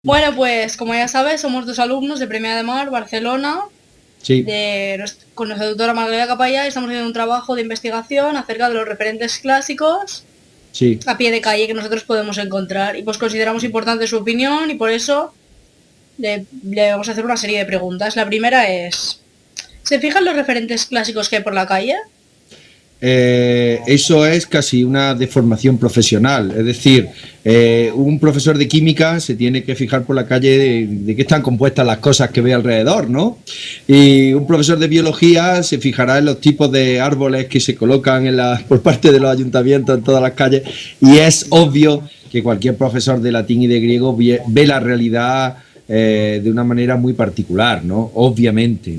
Bueno, pues como ya sabes, somos dos alumnos de Premià de Mar, Barcelona, Sí, con nuestra tutora Margarida Capellà, y estamos haciendo un trabajo de investigación acerca de los referentes clásicos sí. a pie de calle que nosotros podemos encontrar. Y pues consideramos importante su opinión y por eso le vamos a hacer una serie de preguntas. La primera es, ¿se fijan los referentes clásicos que hay por la calle? Eso es casi una deformación profesional. Es decir, un profesor de química se tiene que fijar por la calle de qué están compuestas las cosas que ve alrededor, ¿no? Y un profesor de biología se fijará en los tipos de árboles que se colocan por parte de los ayuntamientos en todas las calles. Y es obvio que cualquier profesor de latín y de griego ve la realidad de una manera muy particular, ¿no? Obviamente.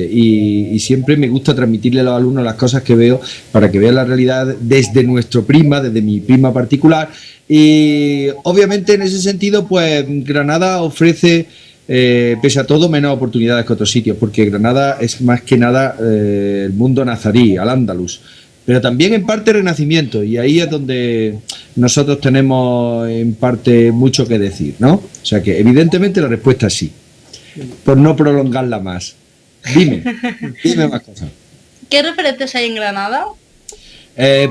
Y siempre me gusta transmitirle a los alumnos las cosas que veo para que vean la realidad desde desde mi prisma particular. Y obviamente en ese sentido, pues Granada ofrece, pese a todo, menos oportunidades que otros sitios, porque Granada es más que nada el mundo nazarí, al-Ándalus, pero también en parte Renacimiento, y ahí es donde nosotros tenemos en parte mucho que decir, ¿no? O sea que evidentemente la respuesta es sí, por no prolongarla más. Dime más cosas. ¿Qué referentes hay en Granada?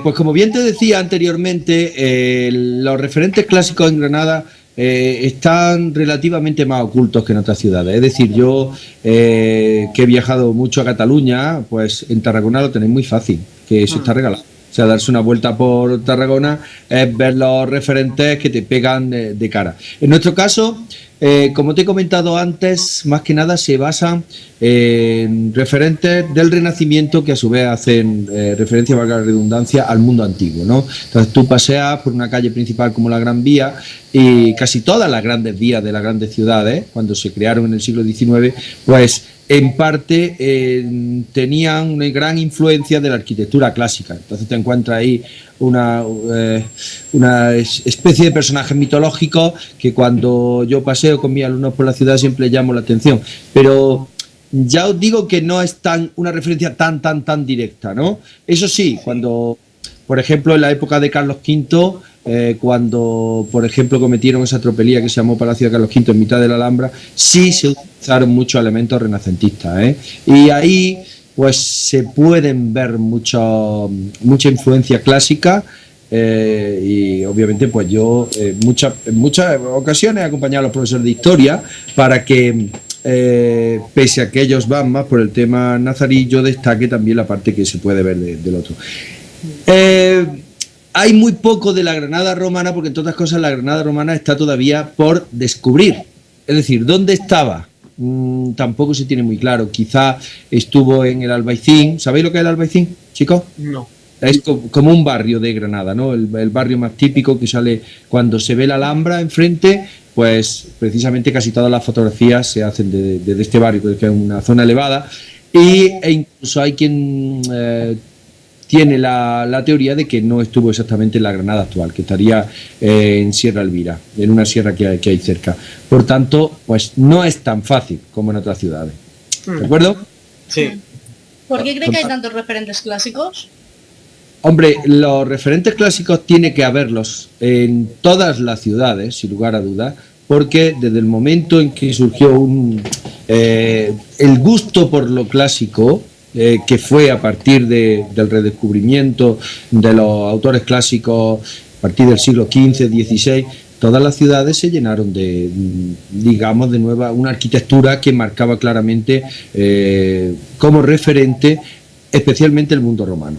Pues como bien te decía anteriormente, los referentes clásicos en Granada están relativamente más ocultos que en otras ciudades. Es decir, yo que he viajado mucho a Cataluña, pues en Tarragona lo tenéis muy fácil, que eso está regalado. O sea, darse una vuelta por Tarragona es ver los referentes que te pegan de cara. En nuestro caso, como te he comentado antes, más que nada se basan en referentes del Renacimiento que a su vez hacen referencia, valga la redundancia, al mundo antiguo, ¿no? Entonces tú paseas por una calle principal como la Gran Vía y casi todas las grandes vías de las grandes ciudades, cuando se crearon en el siglo XIX, pues en parte tenían una gran influencia de la arquitectura clásica. Entonces te encuentras ahí una especie de personajes mitológicos que cuando yo paseo con mis alumnos por la ciudad siempre llamo la atención. Pero ya os digo que no es una referencia tan directa, ¿no? Eso sí, cuando, por ejemplo, en la época de Carlos V, cuando, por ejemplo, cometieron esa tropelía que se llamó Palacio de Carlos V en mitad de la Alhambra, sí se utilizaron muchos elementos renacentistas, ¿eh? Y ahí pues se pueden ver mucha influencia clásica, y obviamente pues yo en muchas ocasiones he acompañado a los profesores de historia para que pese a que ellos van más por el tema nazarí, yo destaque también la parte que se puede ver del otro. Hay muy poco de la Granada romana, porque entre otras cosas la Granada romana está todavía por descubrir. Es decir, ¿dónde estaba? Tampoco se tiene muy claro. Quizá estuvo en el Albaicín. ¿Sabéis lo que es el Albaicín, chicos? No. Es como un barrio de Granada, ¿no? El barrio más típico que sale cuando se ve la Alhambra enfrente, pues precisamente casi todas las fotografías se hacen de este barrio, que es una zona elevada, e incluso hay quien tiene la teoría de que no estuvo exactamente en la Granada actual, que estaría en Sierra Elvira, en una sierra que hay cerca. Por tanto, pues no es tan fácil como en otras ciudades. ¿De acuerdo? Sí. ¿Por qué cree que hay tantos referentes clásicos? Hombre, los referentes clásicos tiene que haberlos en todas las ciudades, sin lugar a dudas, porque desde el momento en que surgió el gusto por lo clásico, que fue a partir del redescubrimiento de los autores clásicos a partir del siglo XV, XVI, todas las ciudades se llenaron de nueva una arquitectura que marcaba claramente como referente especialmente el mundo romano.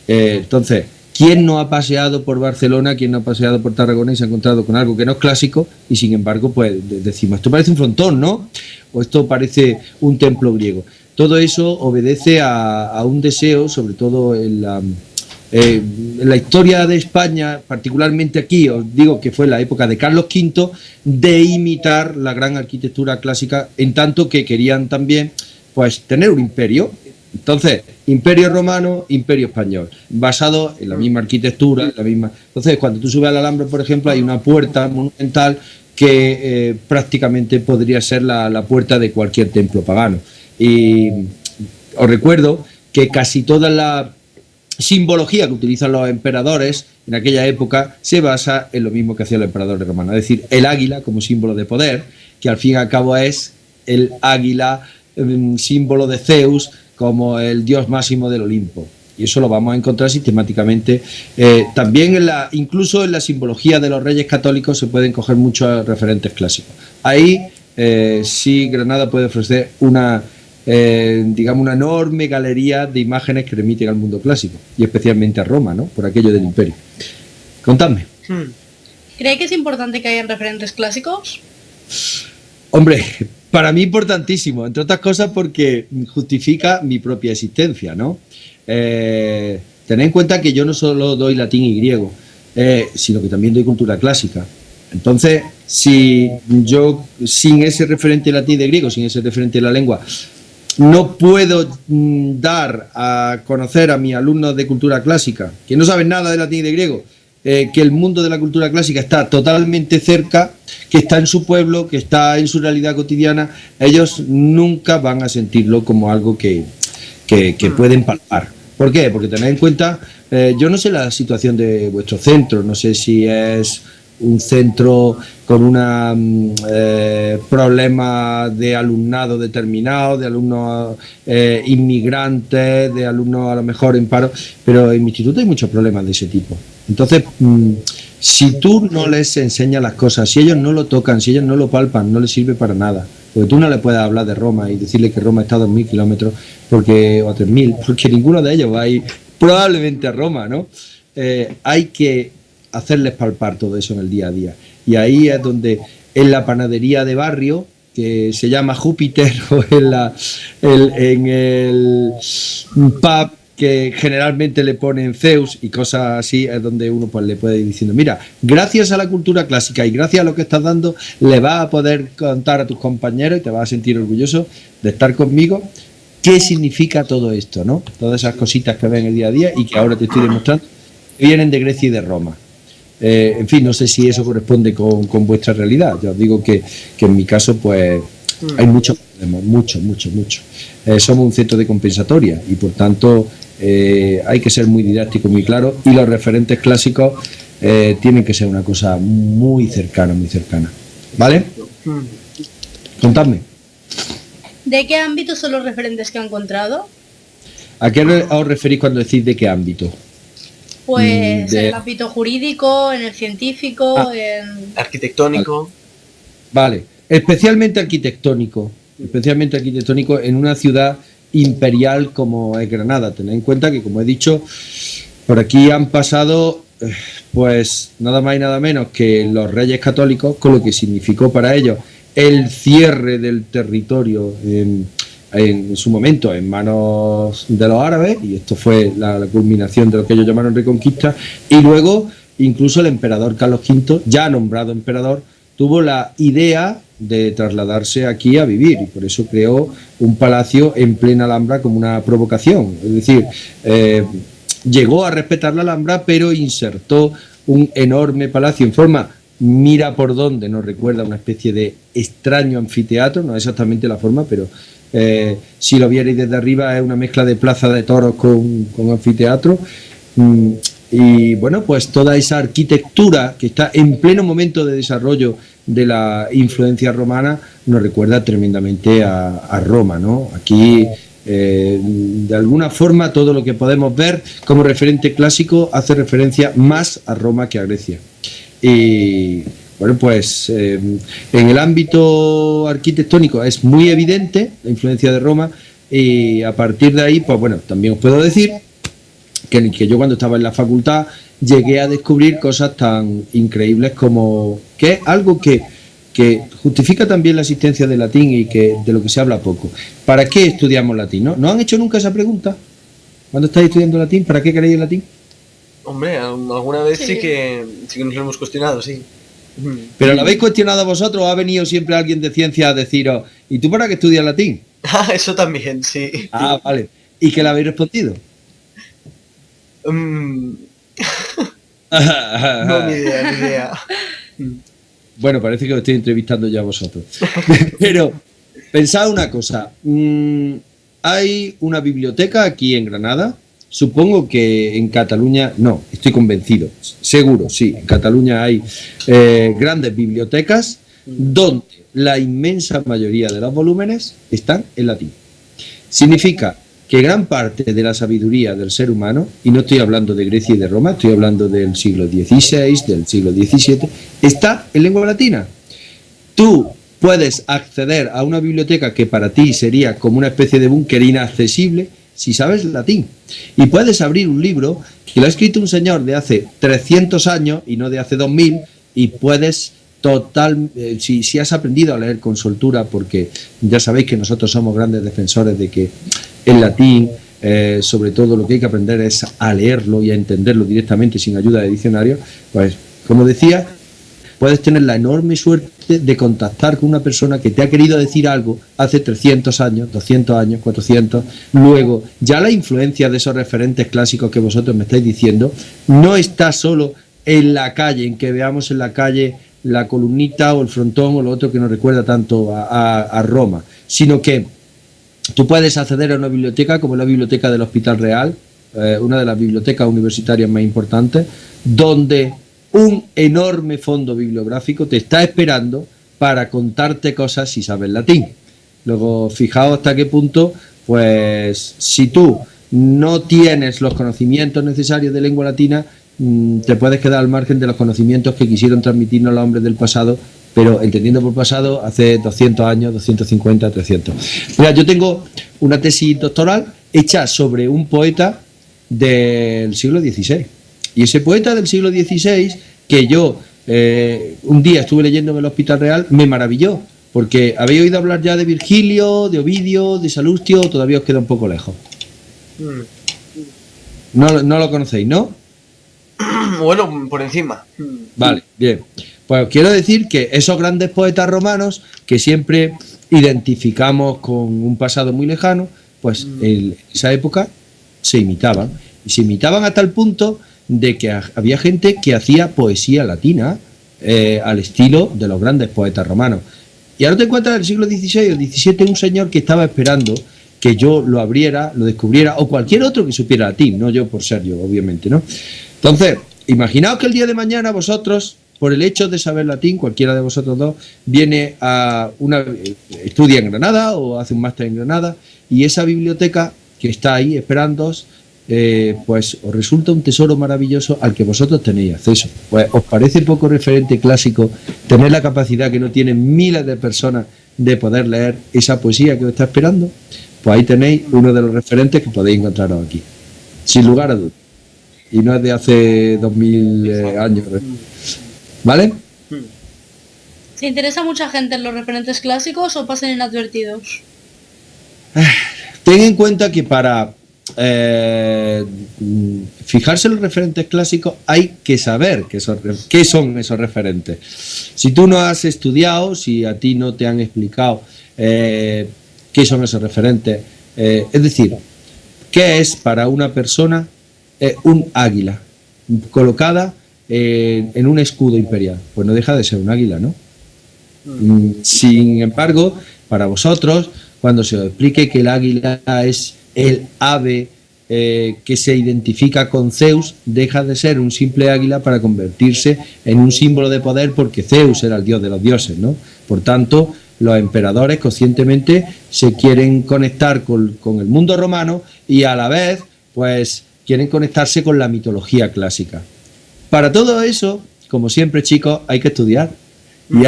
Entonces, ¿quién no ha paseado por Barcelona, quién no ha paseado por Tarragona y se ha encontrado con algo que no es clásico y sin embargo pues decimos, esto parece un frontón, ¿no? O esto parece un templo griego? Todo eso obedece a un deseo, sobre todo en la historia de España, particularmente aquí, os digo que fue la época de Carlos V, de imitar la gran arquitectura clásica, en tanto que querían también pues tener un imperio. Entonces, imperio romano, imperio español, basado en la misma arquitectura, en la misma. Entonces, cuando tú subes a la Alhambra, por ejemplo, hay una puerta monumental que prácticamente podría ser la puerta de cualquier templo pagano. Y os recuerdo que casi toda la simbología que utilizan los emperadores en aquella época se basa en lo mismo que hacían los emperadores romanos, es decir, el águila como símbolo de poder, que al fin y al cabo es el águila, símbolo de Zeus, como el dios máximo del Olimpo. Y eso lo vamos a encontrar sistemáticamente. También incluso en la simbología de los reyes católicos se pueden coger muchos referentes clásicos. Ahí sí Granada puede ofrecer una enorme galería de imágenes que remiten al mundo clásico, y especialmente a Roma, ¿no? Por aquello del imperio. Contadme. ¿Cree que es importante que hayan referentes clásicos? Hombre, para mí importantísimo, entre otras cosas porque justifica mi propia existencia, ¿no? Tened en cuenta que yo no solo doy latín y griego, sino que también doy cultura clásica. Entonces, si yo sin ese referente de latín y de griego, sin ese referente de la lengua, no puedo dar a conocer a mis alumnos de cultura clásica, que no saben nada de latín y de griego, que el mundo de la cultura clásica está totalmente cerca, que está en su pueblo, que está en su realidad cotidiana, ellos nunca van a sentirlo como algo que pueden palpar. ¿Por qué? Porque tened en cuenta, yo no sé la situación de vuestro centro, no sé si es un centro con un problema de alumnado determinado, de alumnos inmigrantes, de alumnos a lo mejor en paro, pero en mi instituto hay muchos problemas de ese tipo. Entonces, si tú no les enseñas las cosas, si ellos no lo tocan, si ellos no lo palpan, no les sirve para nada. Porque tú no le puedes hablar de Roma y decirle que Roma está a 2.000 kilómetros o a 3.000, porque ninguno de ellos va a ir probablemente a Roma, ¿no? Hay que hacerles palpar todo eso en el día a día. Y ahí es donde en la panadería de barrio, que se llama Júpiter, o en el pub que generalmente le ponen Zeus y cosas así, es donde uno pues le puede ir diciendo, mira, gracias a la cultura clásica y gracias a lo que estás dando, le vas a poder contar a tus compañeros y te vas a sentir orgulloso de estar conmigo. ¿Qué significa todo esto, no? Todas esas cositas que ven el día a día y que ahora te estoy demostrando vienen de Grecia y de Roma. En fin, no sé si eso corresponde con vuestra realidad. Ya os digo que en mi caso pues hay muchos problemas, mucho. Somos un centro de compensatoria y por tanto hay que ser muy didáctico, muy claro, y los referentes clásicos tienen que ser una cosa muy cercana, ¿vale? Contadme. ¿De qué ámbitos son los referentes que ha encontrado? ¿A qué os referís cuando decís de qué ámbito? Pues en el ámbito jurídico, en el científico, en... Arquitectónico. Vale, especialmente arquitectónico en una ciudad imperial como es Granada. Tened en cuenta que, como he dicho, por aquí han pasado pues nada más y nada menos que los reyes católicos, con lo que significó para ellos el cierre del territorio en su momento en manos de los árabes, y esto fue la culminación de lo que ellos llamaron reconquista, y luego incluso el emperador Carlos V, ya nombrado emperador, tuvo la idea de trasladarse aquí a vivir y por eso creó un palacio en plena Alhambra como una provocación, es decir, llegó a respetar la Alhambra pero insertó un enorme palacio en forma, mira por dónde, nos recuerda una especie de extraño anfiteatro, no exactamente la forma, pero si lo vierais desde arriba es una mezcla de plaza de toros con anfiteatro. Y bueno, pues toda esa arquitectura que está en pleno momento de desarrollo de la influencia romana nos recuerda tremendamente a Roma, ¿no? Aquí de alguna forma todo lo que podemos ver como referente clásico hace referencia más a Roma que a Grecia. Y bueno, pues en el ámbito arquitectónico es muy evidente la influencia de Roma, y a partir de ahí, pues bueno, también os puedo decir que yo cuando estaba en la facultad llegué a descubrir cosas tan increíbles como que es algo que justifica también la existencia del latín y que de lo que se habla poco. ¿Para qué estudiamos latín? ¿No han hecho nunca esa pregunta? ¿Cuándo estáis estudiando latín? ¿Para qué queréis el latín? Hombre, alguna vez sí que nos lo hemos cuestionado, sí. ¿Pero lo habéis cuestionado vosotros o ha venido siempre alguien de ciencia a deciros, ¿y tú para qué estudias latín? Ah, eso también, sí. Ah, vale. ¿Y qué le habéis respondido? No, ni idea. Bueno, parece que os estoy entrevistando ya a vosotros. Pero pensad una cosa. Hay una biblioteca aquí en Granada supongo que en Cataluña, no, estoy convencido, seguro, sí, en Cataluña hay grandes bibliotecas donde la inmensa mayoría de los volúmenes están en latín. Significa que gran parte de la sabiduría del ser humano, y no estoy hablando de Grecia y de Roma, estoy hablando del siglo XVI, del siglo XVII, está en lengua latina. Tú puedes acceder a una biblioteca que para ti sería como una especie de búnker inaccesible si sabes latín. Y puedes abrir un libro que lo ha escrito un señor de hace 300 años y no de hace 2000, y puedes si has aprendido a leer con soltura, porque ya sabéis que nosotros somos grandes defensores de que el latín, sobre todo lo que hay que aprender es a leerlo y a entenderlo directamente sin ayuda de diccionario, pues como decía, puedes tener la enorme suerte de contactar con una persona que te ha querido decir algo hace 300 años, 200 años, 400. Luego, ya la influencia de esos referentes clásicos que vosotros me estáis diciendo no está solo en la calle, en que veamos en la calle la columnita o el frontón o lo otro que nos recuerda tanto a Roma, sino que tú puedes acceder a una biblioteca como la biblioteca del Hospital Real, una de las bibliotecas universitarias más importantes, donde un enorme fondo bibliográfico te está esperando para contarte cosas si sabes latín. Luego, fijaos hasta qué punto, pues, si tú no tienes los conocimientos necesarios de lengua latina, te puedes quedar al margen de los conocimientos que quisieron transmitirnos los hombres del pasado, pero entendiendo por pasado hace 200 años, 250, 300. Mira, yo tengo una tesis doctoral hecha sobre un poeta del siglo XVI. Y ese poeta del siglo XVI, que yo un día estuve leyendo en el Hospital Real, me maravilló, porque habéis oído hablar ya de Virgilio, de Ovidio, de Salustio, o todavía os queda un poco lejos. No lo conocéis, ¿no? Bueno, por encima. Vale, bien. Pues quiero decir que esos grandes poetas romanos que siempre identificamos con un pasado muy lejano, pues en esa época se imitaban. Y se imitaban hasta el punto de que había gente que hacía poesía latina al estilo de los grandes poetas romanos. Y ahora te encuentras en el siglo XVI o XVII un señor que estaba esperando que yo lo abriera, lo descubriera, o cualquier otro que supiera latín, no yo por ser yo, obviamente, ¿no? Entonces, imaginaos que el día de mañana vosotros, por el hecho de saber latín, cualquiera de vosotros dos, viene a estudia en Granada o hace un máster en Granada, y esa biblioteca que está ahí esperándoos, pues os resulta un tesoro maravilloso al que vosotros tenéis acceso. Pues os parece poco referente clásico tener la capacidad que no tienen miles de personas de poder leer esa poesía que os está esperando. Pues ahí tenéis uno de los referentes que podéis encontraros aquí, sin lugar a dudas. Y no es de hace 2000 años, ¿vale? ¿Se interesa mucha gente en los referentes clásicos o pasan inadvertidos? Ten en cuenta que para fijarse en los referentes clásicos hay que saber qué son esos referentes. Si tú no has estudiado, si a ti no te han explicado qué son esos referentes, es decir, ¿qué es para una persona un águila colocada en un escudo imperial? Pues no deja de ser un águila, ¿no? Sin embargo, para vosotros, cuando se os explique que el águila es el ave que se identifica con Zeus, deja de ser un simple águila para convertirse en un símbolo de poder, porque Zeus era el dios de los dioses, ¿no? Por tanto, los emperadores conscientemente se quieren conectar con el mundo romano y a la vez, pues, quieren conectarse con la mitología clásica. Para todo eso, como siempre, chicos, hay que estudiar y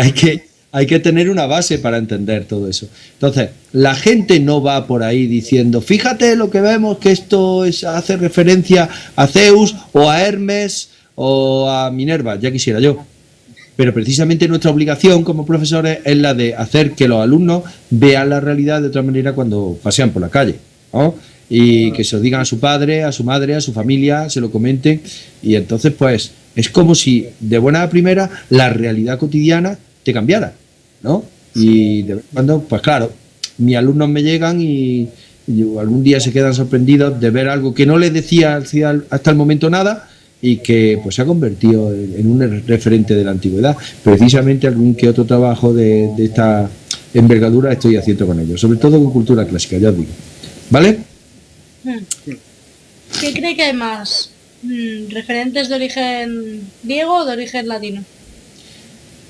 hay que tener una base para entender todo eso. Entonces, la gente no va por ahí diciendo, fíjate lo que vemos, que esto hace referencia a Zeus o a Hermes o a Minerva, ya quisiera yo. Pero precisamente nuestra obligación como profesores es la de hacer que los alumnos vean la realidad de otra manera cuando pasean por la calle, ¿no? Y que se lo digan a su padre, a su madre, a su familia, se lo comenten, y entonces pues es como si de buena a primera la realidad cotidiana te cambiara, ¿no? Y de vez en cuando, pues claro, mis alumnos me llegan y algún día se quedan sorprendidos de ver algo que no les decía hasta el momento nada y que pues se ha convertido en un referente de la antigüedad. Precisamente algún que otro trabajo de esta envergadura estoy haciendo con ellos, sobre todo con cultura clásica, ya os digo. ¿Vale? ¿Qué cree que hay más? ¿Referentes de origen griego o de origen latino?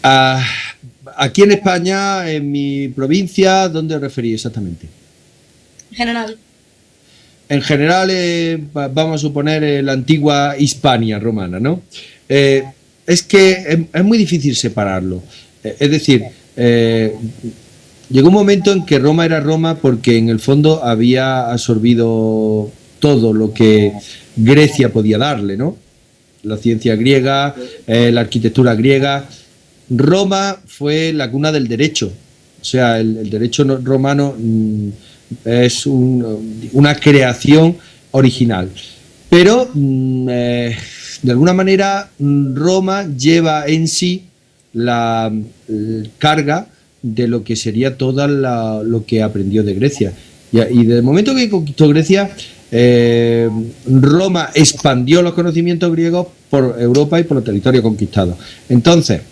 Aquí en España, en mi provincia, ¿dónde os referís exactamente? En general. En general, vamos a suponer la antigua Hispania romana, ¿no? Es que es muy difícil separarlo. Es decir, llegó un momento en que Roma era Roma porque en el fondo había absorbido todo lo que Grecia podía darle, ¿no? La ciencia griega, la arquitectura griega. Roma fue la cuna del derecho. O sea, el derecho romano es una creación original. Pero, de alguna manera, Roma lleva en sí la carga de lo que sería todo lo que aprendió de Grecia. Y desde el momento que conquistó Grecia, Roma expandió los conocimientos griegos por Europa y por los territorios conquistados. Entonces,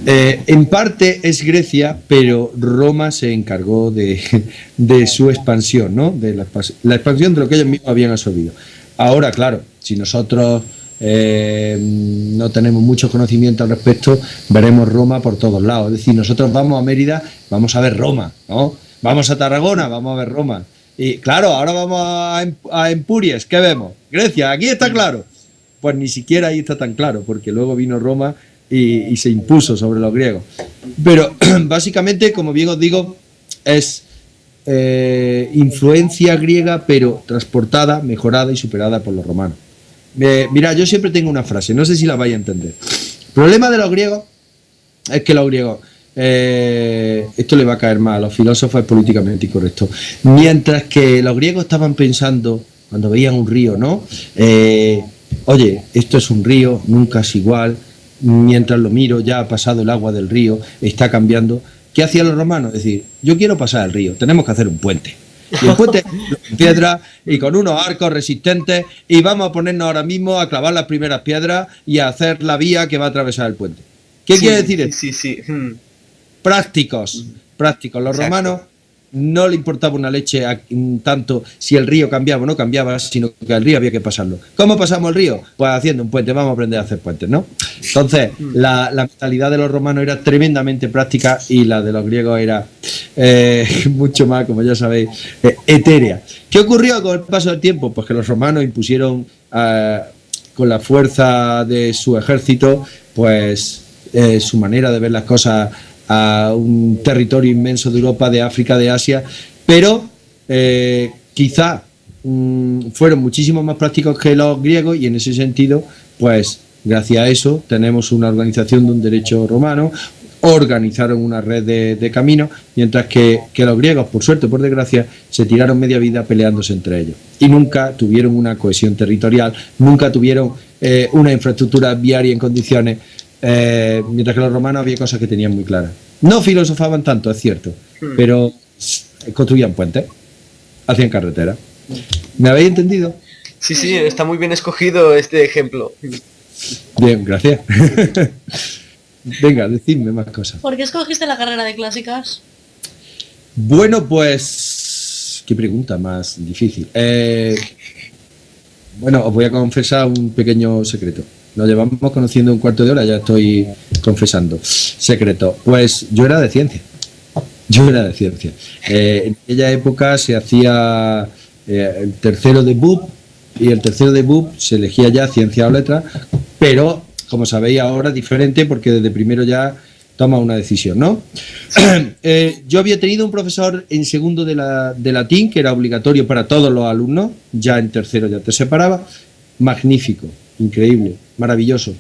en parte es Grecia, pero Roma se encargó de su expansión, ¿no? De la expansión de lo que ellos mismos habían absorbido. Ahora, claro, si nosotros no tenemos mucho conocimiento al respecto, veremos Roma por todos lados. Es decir, nosotros vamos a Mérida, vamos a ver Roma, ¿no? Vamos a Tarragona, vamos a ver Roma. Y claro, ahora vamos a Empúries, ¿qué vemos? Grecia, aquí está claro. Pues ni siquiera ahí está tan claro, porque luego vino Roma y se impuso sobre los griegos. Pero básicamente, como bien os digo, es influencia griega, pero transportada, mejorada y superada por los romanos. Mira, yo siempre tengo una frase, no sé si la vais a entender. El problema de los griegos es que los griegos, esto le va a caer mal a los filósofos, es políticamente incorrecto. Mientras que los griegos estaban pensando, cuando veían un río, ¿no? Oye, esto es un río, nunca es igual. Mientras lo miro, ya ha pasado el agua del río, está cambiando. ¿Qué hacían los romanos? Es decir, yo quiero pasar el río, tenemos que hacer un puente. Y el puente en piedra y con unos arcos resistentes, y vamos a ponernos ahora mismo a clavar las primeras piedras y a hacer la vía que va a atravesar el puente. ¿Qué quiere decir esto? Sí. Prácticos. Los Exacto. romanos no le importaba una leche tanto si el río cambiaba o no cambiaba, sino que el río había que pasarlo. ¿Cómo pasamos el río? Pues haciendo un puente, vamos a aprender a hacer puentes, ¿no? Entonces, la mentalidad de los romanos era tremendamente práctica y la de los griegos era mucho más, como ya sabéis, etérea. ¿Qué ocurrió con el paso del tiempo? Pues que los romanos impusieron con la fuerza de su ejército, pues su manera de ver las cosas a un territorio inmenso de Europa, de África, de Asia, pero quizá fueron muchísimo más prácticos que los griegos y en ese sentido, pues gracias a eso tenemos una organización de un derecho romano, organizaron una red de caminos, mientras que los griegos, por suerte o por desgracia, se tiraron media vida peleándose entre ellos y nunca tuvieron una cohesión territorial, nunca tuvieron una infraestructura viaria en condiciones. Mientras que los romanos había cosas que tenían muy claras. No filosofaban tanto, es cierto, pero construían puentes, hacían carreteras. ¿Me habéis entendido? Sí, está muy bien escogido este ejemplo. Bien, gracias. Venga, decidme más cosas. ¿Por qué escogiste la carrera de clásicas? Bueno, pues... qué pregunta más difícil. Bueno, os voy a confesar un pequeño secreto. Nos llevamos conociendo un cuarto de hora, ya estoy confesando. Secreto. Pues yo era de ciencia. En aquella época se hacía el tercero de BUP y el tercero de BUP se elegía ya ciencia o letras, pero como sabéis ahora es diferente porque desde primero ya toma una decisión, ¿no? Yo había tenido un profesor en segundo de latín que era obligatorio para todos los alumnos, ya en tercero ya te separaba, magnífico, increíble, maravilloso.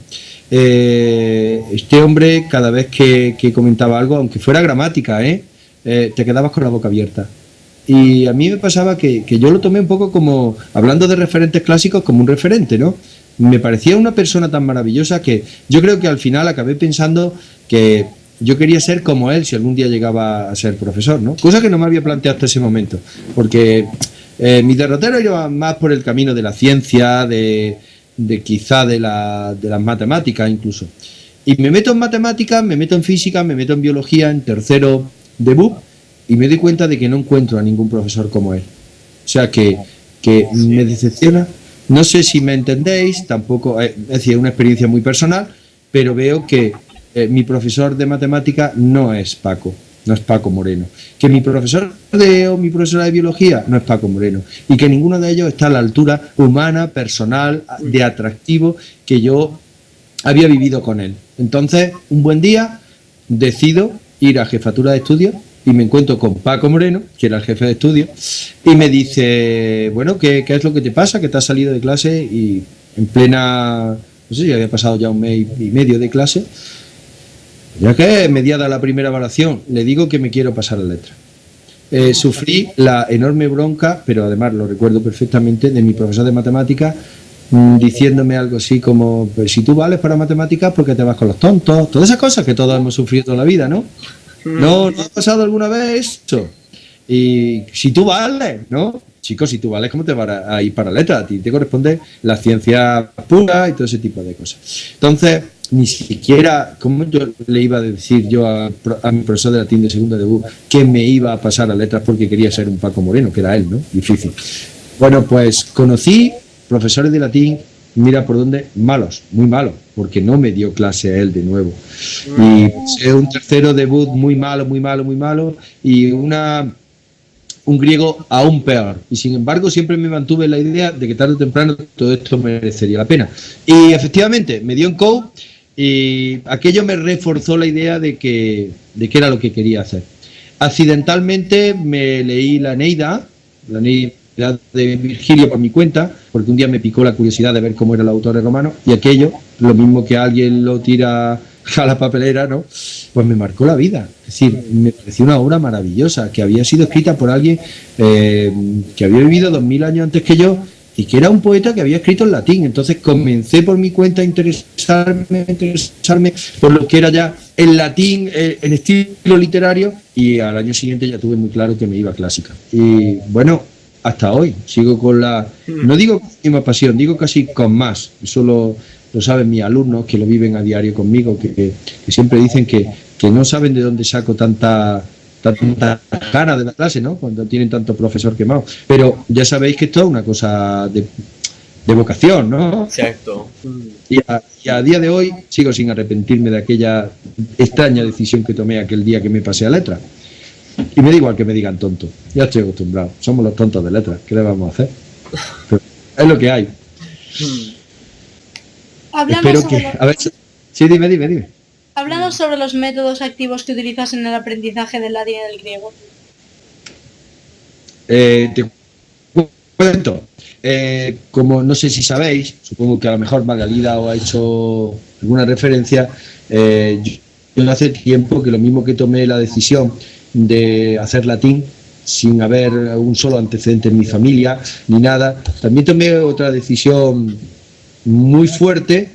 Este hombre cada vez que comentaba algo, aunque fuera gramática, te quedabas con la boca abierta. Y a mí me pasaba que yo lo tomé un poco como, hablando de referentes clásicos, como un referente, ¿no? Me parecía una persona tan maravillosa que yo creo que al final acabé pensando que yo quería ser como él si algún día llegaba a ser profesor, ¿no? Cosa que no me había planteado hasta ese momento, porque mi derrotero iba más por el camino de la ciencia, de quizá de las matemáticas incluso. Y me meto en matemáticas, me meto en física, me meto en biología, en tercero de BUP, y me doy cuenta de que no encuentro a ningún profesor como él. O sea que me decepciona No sé si me entendéis, tampoco, es decir, es una experiencia muy personal, pero veo que mi profesor de matemática no es Paco Moreno, que mi profesor o mi profesora de biología no es Paco Moreno, y que ninguno de ellos está a la altura humana, personal, de atractivo que yo había vivido con él. Entonces, un buen día decido ir a jefatura de estudios y me encuentro con Paco Moreno, que era el jefe de estudio, y me dice, bueno, ¿qué es lo que te pasa? Que te has salido de clase y en plena, no sé si había pasado ya un mes y medio de clase, ya que mediada la primera evaluación, le digo que me quiero pasar a letra. Sufrí la enorme bronca, pero además lo recuerdo perfectamente, de mi profesor de matemáticas, diciéndome algo así como, pues si tú vales para matemáticas, ¿por qué te vas con los tontos? Todas esas cosas que todos hemos sufrido toda la vida, ¿no? ¿No ha pasado alguna vez eso? Y si tú vales, ¿no? Chicos, si tú vales, ¿cómo te vas a ir para letra? A ti te corresponde la ciencia pura y todo ese tipo de cosas. Entonces, ni siquiera, ¿cómo yo le iba a decir yo a mi profesor de latín de segundo de U que me iba a pasar a letras porque quería ser un Paco Moreno, que era él, ¿no? Difícil. Bueno, pues conocí profesores de latín, mira por dónde, malos, muy malos, porque no me dio clase a él de nuevo. Y es un tercero debut muy malo, muy malo, muy malo, y un griego aún peor. Y sin embargo siempre me mantuve la idea de que tarde o temprano todo esto merecería la pena. Y efectivamente me dio en COU y aquello me reforzó la idea de que era lo que quería hacer. Accidentalmente me leí la Eneida de Virgilio por mi cuenta, porque un día me picó la curiosidad de ver cómo eran los autores romanos, y aquello, lo mismo que alguien lo tira a la papelera, ¿no? Pues me marcó la vida. Es decir, me pareció una obra maravillosa, que había sido escrita por alguien que había vivido 2000 años antes que yo, y que era un poeta que había escrito en latín. Entonces comencé por mi cuenta a interesarme por lo que era ya el latín en estilo literario, y al año siguiente ya tuve muy claro que me iba a clásica. Y bueno, hasta hoy sigo con no digo con la misma pasión, digo casi con más. Eso lo saben mis alumnos que lo viven a diario conmigo, que siempre dicen que no saben de dónde saco tanta gana de la clase, ¿no? Cuando tienen tanto profesor quemado. Pero ya sabéis que esto es una cosa de vocación, ¿no? Exacto. Y a día de hoy sigo sin arrepentirme de aquella extraña decisión que tomé aquel día que me pasé a letras. Y me da igual que me digan tonto, ya estoy acostumbrado, somos los tontos de letras, ¿qué le vamos a hacer? Pero es lo que hay. Espero que... A ver, sí, dime. Háblanos sobre los métodos activos que utilizas en el aprendizaje del latín y del griego. Te cuento. Como no sé si sabéis, supongo que a lo mejor Margalida os ha hecho alguna referencia, yo hace tiempo que lo mismo que tomé la decisión de hacer latín sin haber un solo antecedente en mi familia ni nada, también tomé otra decisión muy fuerte,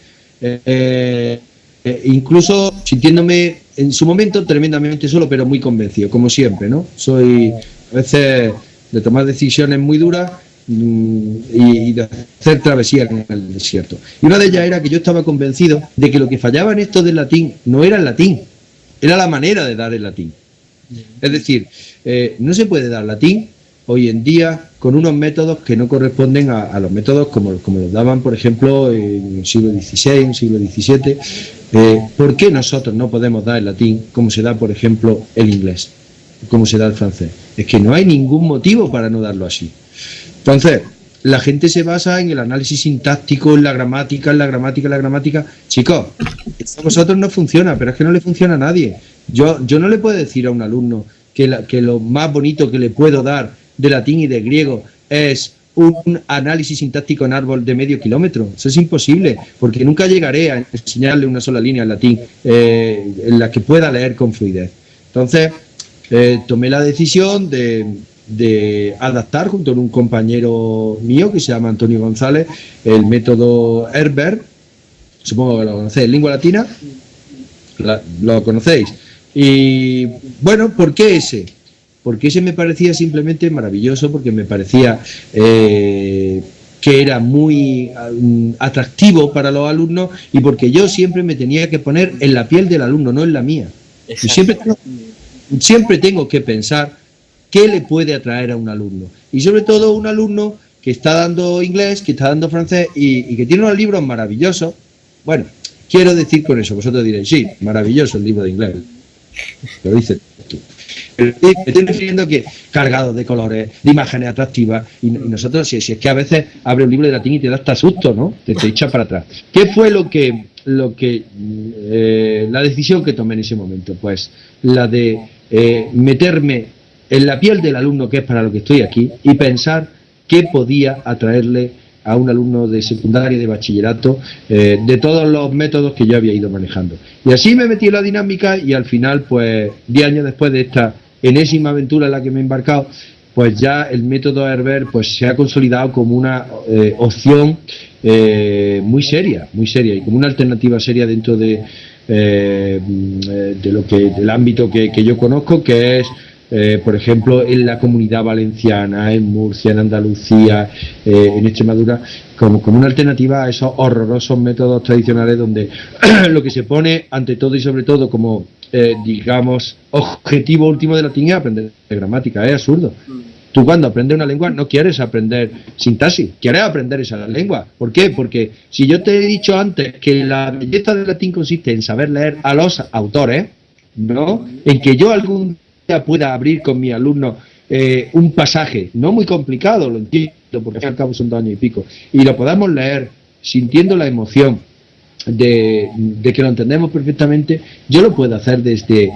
incluso sintiéndome en su momento tremendamente solo, pero muy convencido, como siempre, ¿no? Soy a veces de tomar decisiones muy duras y de hacer travesías en el desierto. Y una de ellas era que yo estaba convencido de que lo que fallaba en esto del latín no era el latín, era la manera de dar el latín. Es decir, no se puede dar latín hoy en día con unos métodos que no corresponden a los métodos como los daban, por ejemplo, en el siglo XVI, en el siglo XVII. ¿Por qué nosotros no podemos dar el latín como se da, por ejemplo, el inglés, como se da el francés? Es que no hay ningún motivo para no darlo así. Entonces, la gente se basa en el análisis sintáctico, en la gramática. Chicos, esto a vosotros no funciona, pero es que no le funciona a nadie. Yo no le puedo decir a un alumno que lo más bonito que le puedo dar de latín y de griego es un análisis sintáctico en árbol de medio kilómetro. Eso es imposible, porque nunca llegaré a enseñarle una sola línea en latín en la que pueda leer con fluidez. Entonces, tomé la decisión de adaptar junto con un compañero mío que se llama Antonio González el método Herbert, supongo que lo conocéis, lengua latina, lo conocéis. Y bueno, ¿por qué ese? Porque ese me parecía simplemente maravilloso, porque me parecía que era muy atractivo para los alumnos, y porque yo siempre me tenía que poner en la piel del alumno, no en la mía. Y siempre tengo que pensar qué le puede atraer a un alumno, y sobre todo un alumno que está dando inglés, que está dando francés y que tiene unos libros maravillosos. Bueno, quiero decir con eso, vosotros diréis, sí, maravilloso el libro de inglés, lo dices tú. Pero me estoy refiriendo que cargado de colores, de imágenes atractivas, y nosotros, si es que a veces abre un libro de latín y te da hasta susto, ¿no? Te echa para atrás. ¿Qué fue la decisión que tomé en ese momento? Pues la de meterme en la piel del alumno, que es para lo que estoy aquí, y pensar qué podía atraerle a un alumno de secundaria y de bachillerato de todos los métodos que yo había ido manejando. Y así me metí en la dinámica y al final, pues 10 años después de esta enésima aventura en la que me he embarcado, pues ya el método Herbert pues se ha consolidado como una opción muy seria y como una alternativa seria dentro de del ámbito que yo conozco, que es por ejemplo en la Comunidad Valenciana, en Murcia, en Andalucía, en Extremadura, como una alternativa a esos horrorosos métodos tradicionales donde lo que se pone ante todo y sobre todo como digamos objetivo último de latín es aprender gramática. Es absurdo. Tú cuando aprendes una lengua no quieres aprender sintaxis, quieres aprender esa lengua. ¿Por qué? Porque si yo te he dicho antes que la belleza del latín consiste en saber leer a los autores, ¿no? En que yo algún día pueda abrir con mis alumnos un pasaje, no muy complicado, lo entiendo, porque al cabo son 2 años y pico, y lo podamos leer sintiendo la emoción de que lo entendemos perfectamente, yo lo puedo hacer desde,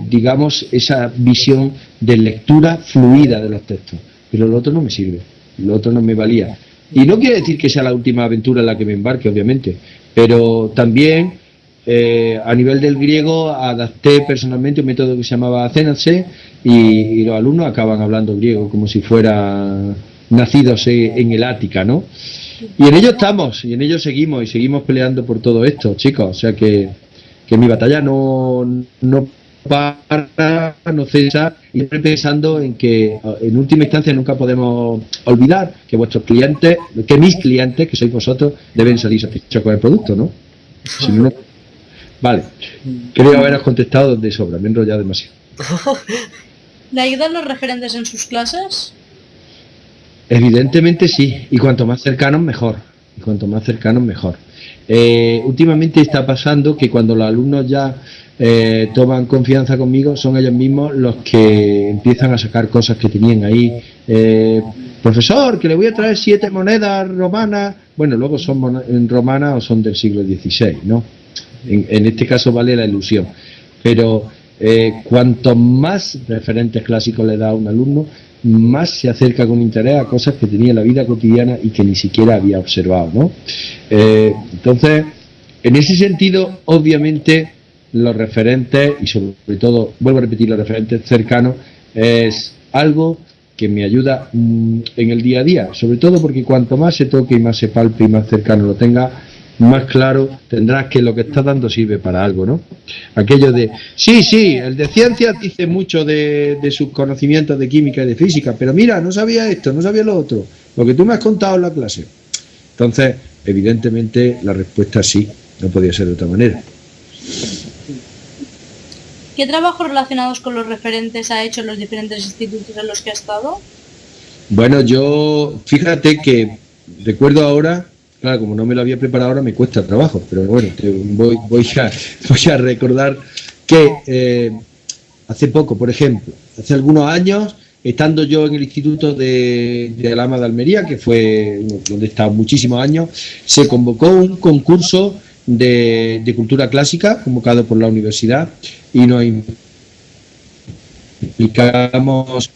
digamos, esa visión de lectura fluida de los textos, pero lo otro no me sirve, lo otro no me valía. Y no quiere decir que sea la última aventura en la que me embarque, obviamente, pero también a nivel del griego adapté personalmente un método que se llamaba Cénase y los alumnos acaban hablando griego como si fueran nacidos en el Ática, ¿no? Y en ello estamos, y en ello seguimos, y seguimos peleando por todo esto, chicos. O sea que mi batalla no para, no cesa, y siempre pensando en que en última instancia nunca podemos olvidar que vuestros clientes, que mis clientes, que sois vosotros, deben salir satisfechos con el producto, ¿no? Si no, no. Vale, creo haberos contestado de sobra, me he enrollado demasiado. ¿Le ayudan los referentes en sus clases? Evidentemente sí, y cuanto más cercanos mejor, últimamente está pasando que cuando los alumnos ya toman confianza conmigo, son ellos mismos los que empiezan a sacar cosas que tenían ahí. Profesor, que le voy a traer 7 monedas romanas, bueno, luego son romanas o son del siglo XVI, ¿no? En este caso vale la ilusión, pero cuanto más referentes clásicos le da a un alumno, más se acerca con interés a cosas que tenía en la vida cotidiana y que ni siquiera había observado, ¿no? Entonces, en ese sentido, obviamente, los referentes, y sobre todo, vuelvo a repetir, los referentes cercanos, es algo que me ayuda en el día a día, sobre todo porque cuanto más se toque y más se palpe y más cercano lo tenga, más claro tendrás que lo que estás dando sirve para algo, ¿no? Aquello de, sí, el de ciencias dice mucho de sus conocimientos de química y de física, pero mira, no sabía esto, no sabía lo otro, lo que tú me has contado en la clase. Entonces, evidentemente, la respuesta es sí, no podía ser de otra manera. ¿Qué trabajos relacionados con los referentes ha hecho en los diferentes institutos en los que ha estado? Bueno, yo, fíjate que recuerdo ahora. Claro, como no me lo había preparado ahora me cuesta trabajo, pero bueno, voy a recordar que hace poco, por ejemplo, hace algunos años, estando yo en el Instituto de Alhama de Almería, que fue donde he estado muchísimos años, se convocó un concurso de cultura clásica convocado por la universidad y nos implicamos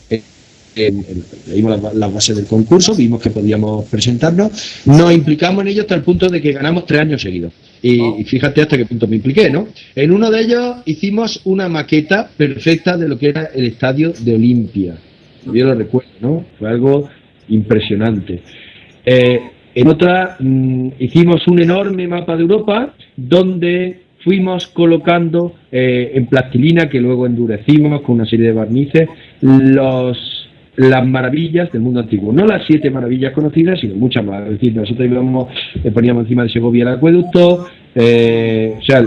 leímos las bases del concurso, vimos que podíamos presentarnos, nos implicamos en ello hasta el punto de que ganamos 3 años seguidos. Y fíjate hasta qué punto me impliqué, ¿no? En uno de ellos hicimos una maqueta perfecta de lo que era el estadio de Olimpia. Yo lo recuerdo, ¿no? Fue algo impresionante. En otra hicimos un enorme mapa de Europa donde fuimos colocando en plastilina, que luego endurecimos con una serie de barnices, las maravillas del mundo antiguo. No las 7 maravillas conocidas, sino muchas más. Es decir, nosotros poníamos encima de Segovia el acueducto, o sea,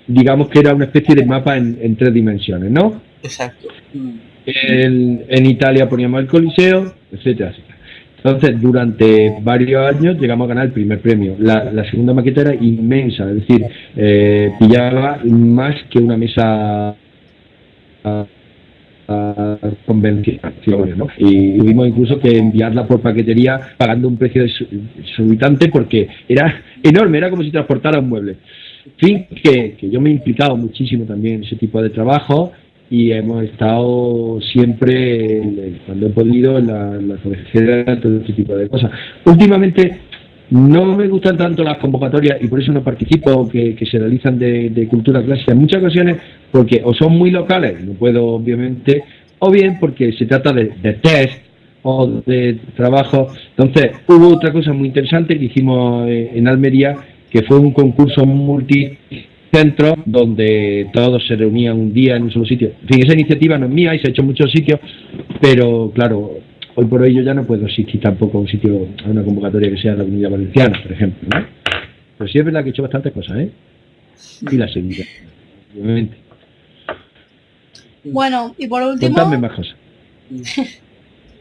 digamos que era una especie de mapa en 3 dimensiones, ¿no? Exacto. En Italia poníamos el Coliseo, etcétera, etcétera. Entonces, durante varios años llegamos a ganar el primer premio. La segunda maqueta era inmensa, es decir, pillaba más que una mesa convencional, ¿no? Y tuvimos incluso que enviarla por paquetería pagando un precio exorbitante porque era enorme, era como si transportara un mueble. En fin, que yo me he implicado muchísimo también en ese tipo de trabajo y hemos estado siempre, cuando he podido, en la cabecera, todo ese tipo de cosas. Últimamente no me gustan tanto las convocatorias y por eso no participo, que se realizan de cultura clásica en muchas ocasiones, porque o son muy locales, no puedo obviamente, o bien porque se trata de test o de trabajo. Entonces hubo otra cosa muy interesante que hicimos en Almería, que fue un concurso multicentro donde todos se reunían un día en un solo sitio. En fin, esa iniciativa no es mía y se ha hecho en muchos sitios, pero claro, hoy por hoy yo ya no puedo asistir tampoco a un sitio, a una convocatoria que sea de la Comunidad Valenciana, por ejemplo, ¿no? Pero sí es verdad que he hecho bastantes cosas, ¿eh? Y las seguiré, obviamente. Bueno, y por último, Contadme más cosas.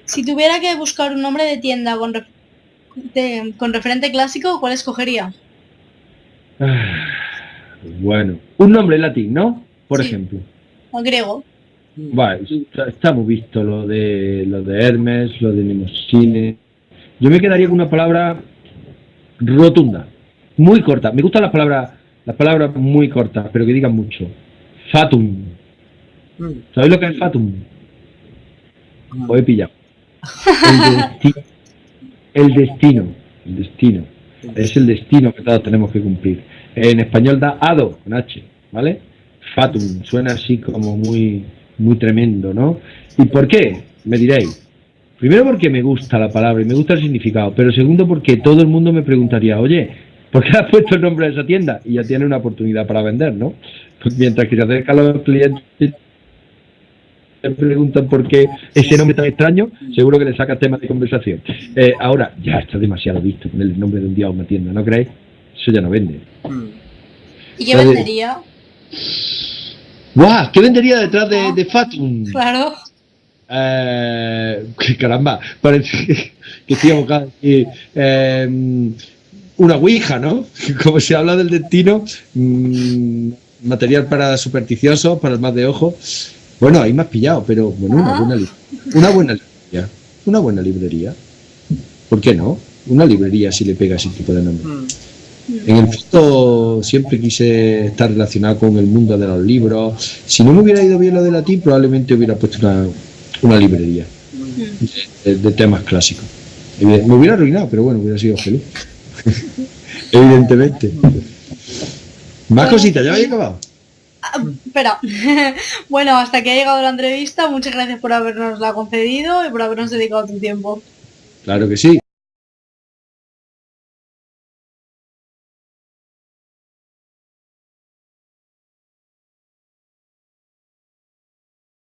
si tuviera que buscar un nombre de tienda con referente clásico, ¿cuál escogería? Bueno, un nombre latín, ¿no? Por Sí. ejemplo. O griego. Vale, está muy visto lo de Hermes, lo de Nemosine. Yo me quedaría con una palabra rotunda, muy corta. Me gustan las palabras muy cortas, pero que digan mucho. Fatum. ¿Sabéis lo que es fatum? Os he pillado. El destino. Es el destino que todos tenemos que cumplir. En español da ado, con H, ¿vale? Fatum, suena así como muy tremendo, ¿no? ¿Y por qué? Me diréis. Primero porque me gusta la palabra y me gusta el significado, pero segundo porque todo el mundo me preguntaría, oye, ¿por qué has puesto el nombre de esa tienda? Y ya tiene una oportunidad para vender, ¿no? Pues mientras que se acercan los clientes te preguntan por qué ese nombre tan extraño, seguro que le sacas temas de conversación. Ahora, ya está demasiado visto poner el nombre de un día a una tienda, ¿no creéis? Eso ya no vende. ¿Y qué vendería? ¡Guau! ¿Qué vendería detrás de Fatum? Claro. Caramba, parece que estoy abocado aquí. Una ouija, ¿no? Como se habla del destino, material para supersticiosos, para el más de ojo. Bueno, ahí me has pillado, pero bueno, una buena librería. ¿Por qué no? Una librería si le pega ese tipo de nombre. En el fondo siempre quise estar relacionado con el mundo de los libros. Si no me hubiera ido bien lo de latín, probablemente hubiera puesto una librería de temas clásicos. Me hubiera arruinado, pero bueno, hubiera sido feliz. Evidentemente. Más cositas, ¿ya habéis acabado? Espera. Bueno, hasta que ha llegado la entrevista, muchas gracias por habernos la concedido y por habernos dedicado tu tiempo. Claro que sí.